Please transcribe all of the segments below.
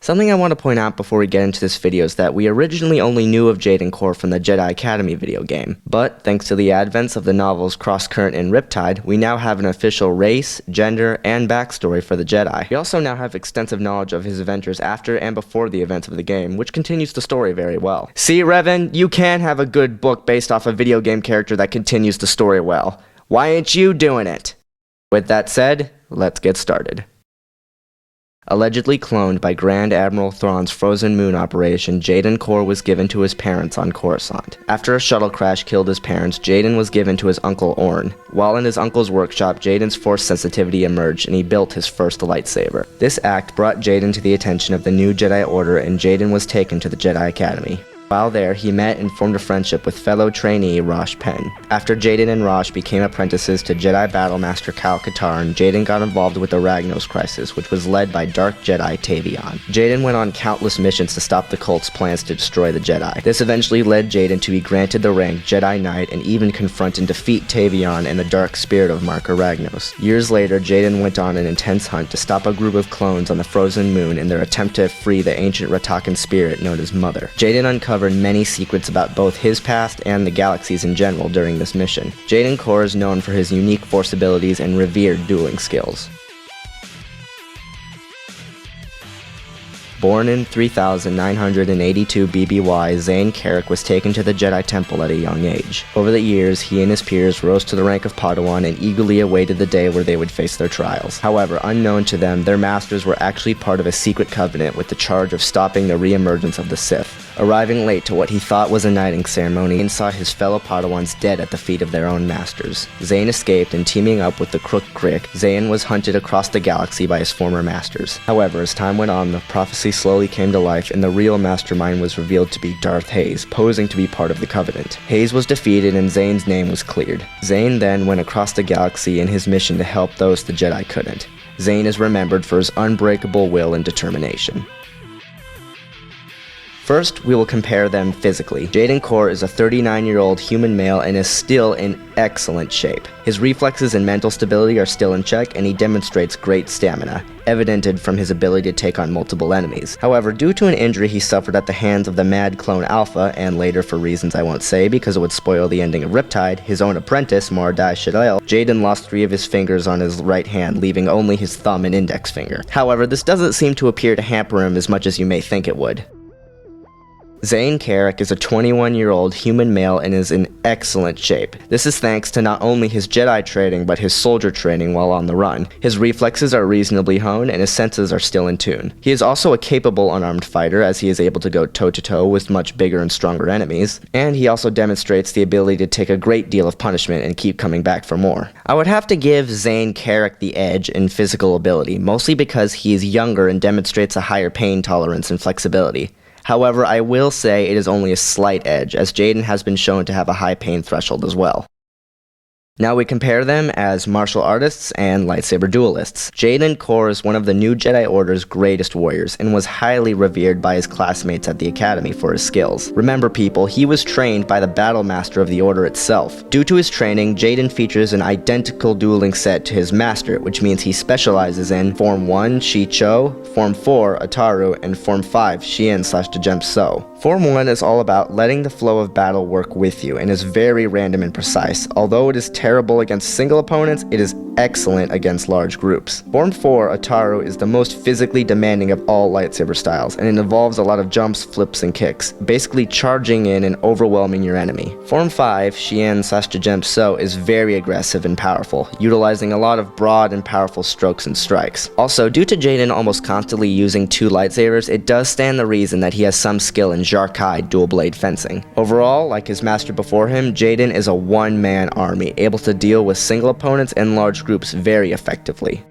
Something I want to point out before we get into this video is that we originally only knew of Jaden Korr from the Jedi Academy video game, but thanks to the advents of the novels Crosscurrent and Riptide, we now have an official race, gender, and backstory for the Jedi. We also now have extensive knowledge of his adventures after and before the events of the game, which continues the story very well. See, Revan, you can have a good book based off a video game character that continues the story well. Why ain't you doing it? With that said, let's get started. Allegedly cloned by Grand Admiral Thrawn's Frozen Moon operation, Jaden Korr was given to his parents on Coruscant. After a shuttle crash killed his parents, Jaden was given to his uncle Orn. While in his uncle's workshop, Jaden's force sensitivity emerged and he built his first lightsaber. This act brought Jaden to the attention of the new Jedi Order and Jaden was taken to the Jedi Academy. While there, he met and formed a friendship with fellow trainee Rosh Penn. After Jaden and Rosh became apprentices to Jedi Battlemaster Cal Katarn, Jaden got involved with the Ragnos Crisis, which was led by Dark Jedi Tavion. Jaden went on countless missions to stop the cult's plans to destroy the Jedi. This eventually led Jaden to be granted the rank Jedi Knight and even confront and defeat Tavion and the dark spirit of Marka Ragnos. Years later, Jaden went on an intense hunt to stop a group of clones on the Frozen Moon in their attempt to free the ancient Ratakan spirit known as Mother. Jaden uncovered many secrets about both his past and the galaxies in general during this mission. Jaden Korr is known for his unique force abilities and revered dueling skills. Born in 3982 BBY, Zayne Carrick was taken to the Jedi Temple at a young age. Over the years, he and his peers rose to the rank of Padawan and eagerly awaited the day where they would face their trials. However, unknown to them, their masters were actually part of a secret covenant with the charge of stopping the re-emergence of the Sith. Arriving late to what he thought was a knighting ceremony, and saw his fellow Padawans dead at the feet of their own masters. Zayne escaped, and teaming up with the Crook Crick, Zayne was hunted across the galaxy by his former masters. However, as time went on, the prophecy slowly came to life, and the real mastermind was revealed to be Darth Hayes, posing to be part of the Covenant. Hayes was defeated, and Zayne's name was cleared. Zayne then went across the galaxy in his mission to help those the Jedi couldn't. Zayne is remembered for his unbreakable will and determination. First, we will compare them physically. Jaden Korr is a 39-year-old human male and is still in excellent shape. His reflexes and mental stability are still in check, and he demonstrates great stamina, evidented from his ability to take on multiple enemies. However, due to an injury he suffered at the hands of the Mad Clone Alpha, and later for reasons I won't say because it would spoil the ending of Riptide, his own apprentice, Mordai Shadil, Jaden lost 3 of his fingers on his right hand, leaving only his thumb and index finger. However, this doesn't seem to appear to hamper him as much as you may think it would. Zayne Carrick is a 21-year-old human male and is in excellent shape. This is thanks to not only his Jedi training, but his soldier training while on the run. His reflexes are reasonably honed, and his senses are still in tune. He is also a capable unarmed fighter, as he is able to go toe-to-toe with much bigger and stronger enemies, and he also demonstrates the ability to take a great deal of punishment and keep coming back for more. I would have to give Zayne Carrick the edge in physical ability, mostly because he is younger and demonstrates a higher pain tolerance and flexibility. However, I will say it is only a slight edge, as Jaden has been shown to have a high pain threshold as well. Now we compare them as martial artists and lightsaber duelists. Jaden Korr is one of the new Jedi Order's greatest warriors, and was highly revered by his classmates at the Academy for his skills. Remember people, he was trained by the Battlemaster of the Order itself. Due to his training, Jaden features an identical dueling set to his master, which means he specializes in Form 1, Shi Cho, Form 4, Ataru, and Form 5, Xian/Dejemp So. Form 1 is all about letting the flow of battle work with you, and is very random and precise. Although it is terrible against single opponents, it is excellent against large groups. Form 4, Ataru, is the most physically demanding of all lightsaber styles, and it involves a lot of jumps, flips, and kicks, basically charging in and overwhelming your enemy. Form 5, Xian/Dejemp So, is very aggressive and powerful, utilizing a lot of broad and powerful strokes and strikes. Also, due to Jaden almost constantly using 2 lightsabers, it does stand the reason that he has some skill in Jarkai dual blade fencing. Overall, like his master before him, Jaden is a one-man army, able to deal with single opponents and large groups very effectively.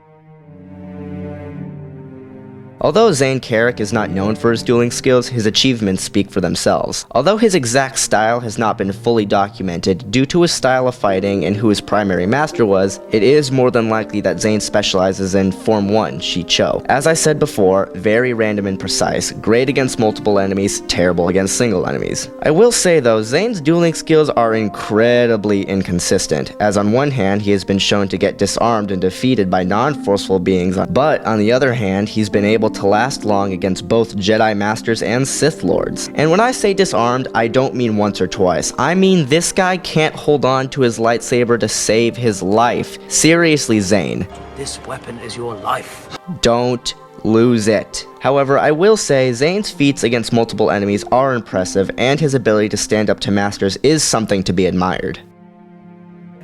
Although Zayne Carrick is not known for his dueling skills, his achievements speak for themselves. Although his exact style has not been fully documented due to his style of fighting and who his primary master was, it is more than likely that Zayne specializes in Form 1, Shi Cho. As I said before, very random and precise, great against multiple enemies, terrible against single enemies. I will say though, Zayne's dueling skills are incredibly inconsistent, as on one hand he has been shown to get disarmed and defeated by non-forceful beings, but on the other hand he's been able to last long against both Jedi Masters and Sith Lords. And when I say disarmed, I don't mean once or twice. I mean this guy can't hold on to his lightsaber to save his life. Seriously, Zayne. This weapon is your life. Don't lose it. However, I will say Zayne's feats against multiple enemies are impressive, and his ability to stand up to masters is something to be admired.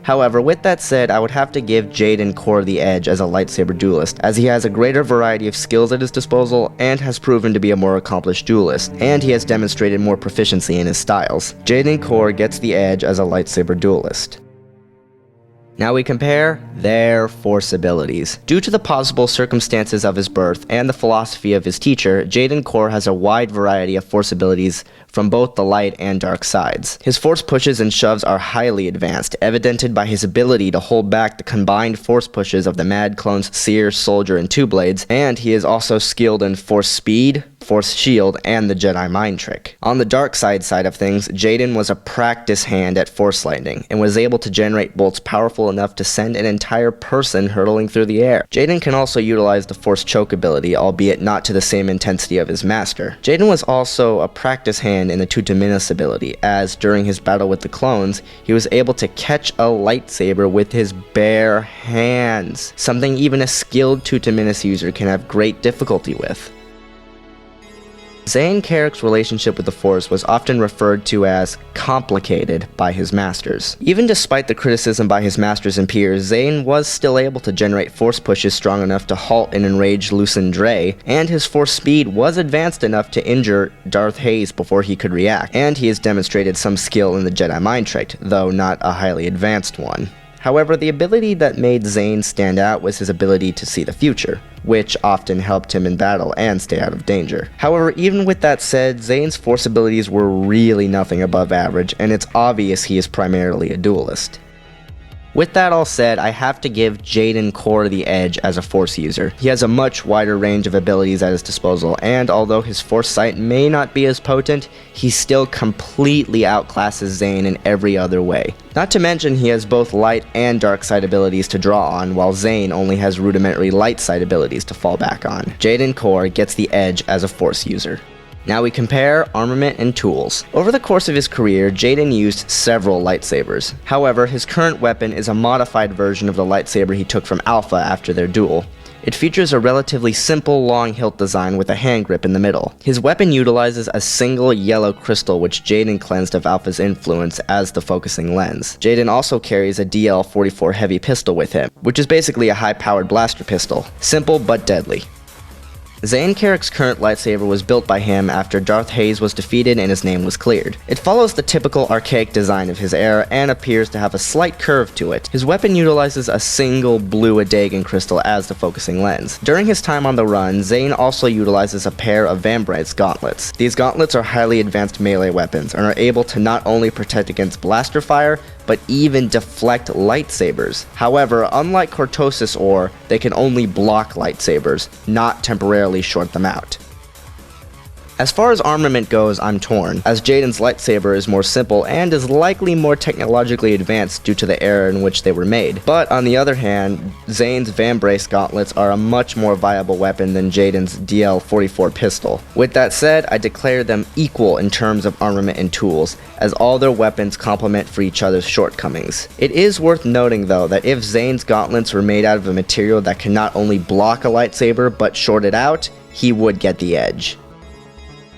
However, with that said, I would have to give Jaden Korr the edge as a lightsaber duelist, as he has a greater variety of skills at his disposal and has proven to be a more accomplished duelist, and he has demonstrated more proficiency in his styles. Jaden Korr gets the edge as a lightsaber duelist. Now we compare their Force abilities. Due to the possible circumstances of his birth and the philosophy of his teacher, Jaden Korr has a wide variety of Force abilities from both the light and dark sides. His Force pushes and shoves are highly advanced, evidented by his ability to hold back the combined Force pushes of the Mad Clones Seer, Soldier, and Two Blades, and he is also skilled in Force Speed, Force Shield, and the Jedi Mind Trick. On the dark side of things, Jaden was a practice hand at Force Lightning, and was able to generate bolts powerful enough to send an entire person hurtling through the air. Jaden can also utilize the Force Choke ability, albeit not to the same intensity of his master. Jaden was also a practice hand in the Tutaminas ability, as during his battle with the clones, he was able to catch a lightsaber with his bare hands, something even a skilled Tutaminas user can have great difficulty with. Zayne Carrick's relationship with the Force was often referred to as complicated by his masters. Even despite the criticism by his masters and peers, Zayne was still able to generate Force pushes strong enough to halt an enraged Lucen Dre, and his Force speed was advanced enough to injure Darth Hayes before he could react, and he has demonstrated some skill in the Jedi Mind Trick, though not a highly advanced one. However, the ability that made Zayne stand out was his ability to see the future, which often helped him in battle and stay out of danger. However, even with that said, Zayne's Force abilities were really nothing above average, and it's obvious he is primarily a duelist. With that all said, I have to give Jaden Korr the edge as a Force user. He has a much wider range of abilities at his disposal, and although his Force sight may not be as potent, he still completely outclasses Zayne in every other way. Not to mention he has both light and dark side abilities to draw on, while Zayne only has rudimentary light side abilities to fall back on. Jaden Korr gets the edge as a Force user. Now we compare Armament and Tools. Over the course of his career, Jaden used several lightsabers. However, his current weapon is a modified version of the lightsaber he took from Alpha after their duel. It features a relatively simple long hilt design with a hand grip in the middle. His weapon utilizes a single yellow crystal which Jaden cleansed of Alpha's influence as the focusing lens. Jaden also carries a DL-44 heavy pistol with him, which is basically a high-powered blaster pistol. Simple but deadly. Zayne Carrick's current lightsaber was built by him after Darth Hayes was defeated and his name was cleared. It follows the typical archaic design of his era and appears to have a slight curve to it. His weapon utilizes a single blue Adagan crystal as the focusing lens. During his time on the run, Zayne also utilizes a pair of Vambrite's gauntlets. These gauntlets are highly advanced melee weapons and are able to not only protect against blaster fire, but even deflect lightsabers. However, unlike Cortosis Ore, they can only block lightsabers, not temporarily short them out. As far as armament goes, I'm torn, as Jaden's lightsaber is more simple and is likely more technologically advanced due to the era in which they were made. But on the other hand, Zayne's Vambrace gauntlets are a much more viable weapon than Jaden's DL-44 pistol. With that said, I declare them equal in terms of armament and tools, as all their weapons complement for each other's shortcomings. It is worth noting though that if Zayne's gauntlets were made out of a material that can not only block a lightsaber but short it out, he would get the edge.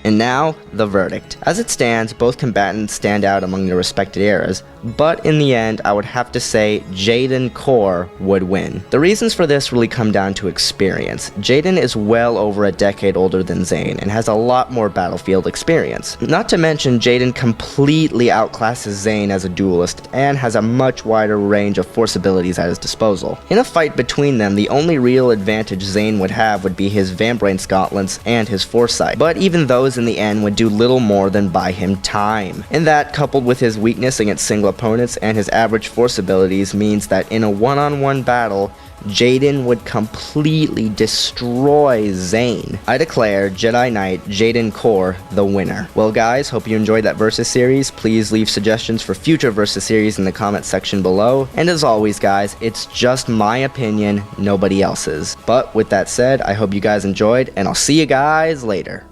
And now, the verdict. As it stands, both combatants stand out among their respected eras, but in the end, I would have to say Jaden Korr would win. The reasons for this really come down to experience. Jaden is well over a decade older than Zayne and has a lot more battlefield experience. Not to mention, Jaden completely outclasses Zayne as a duelist and has a much wider range of force abilities at his disposal. In a fight between them, the only real advantage Zayne would have would be his Vambrace gauntlets and his foresight, but even those in the end would do little more than buy him time. And that, coupled with his weakness against single opponents and his average force abilities, means that in a one-on-one battle, Jaden would completely destroy Zayne. I declare Jedi Knight Jaden Korr the winner. Well guys, hope you enjoyed that Versus series. Please leave suggestions for future Versus series in the comment section below. And as always guys, it's just my opinion, nobody else's. But with that said, I hope you guys enjoyed, and I'll see you guys later.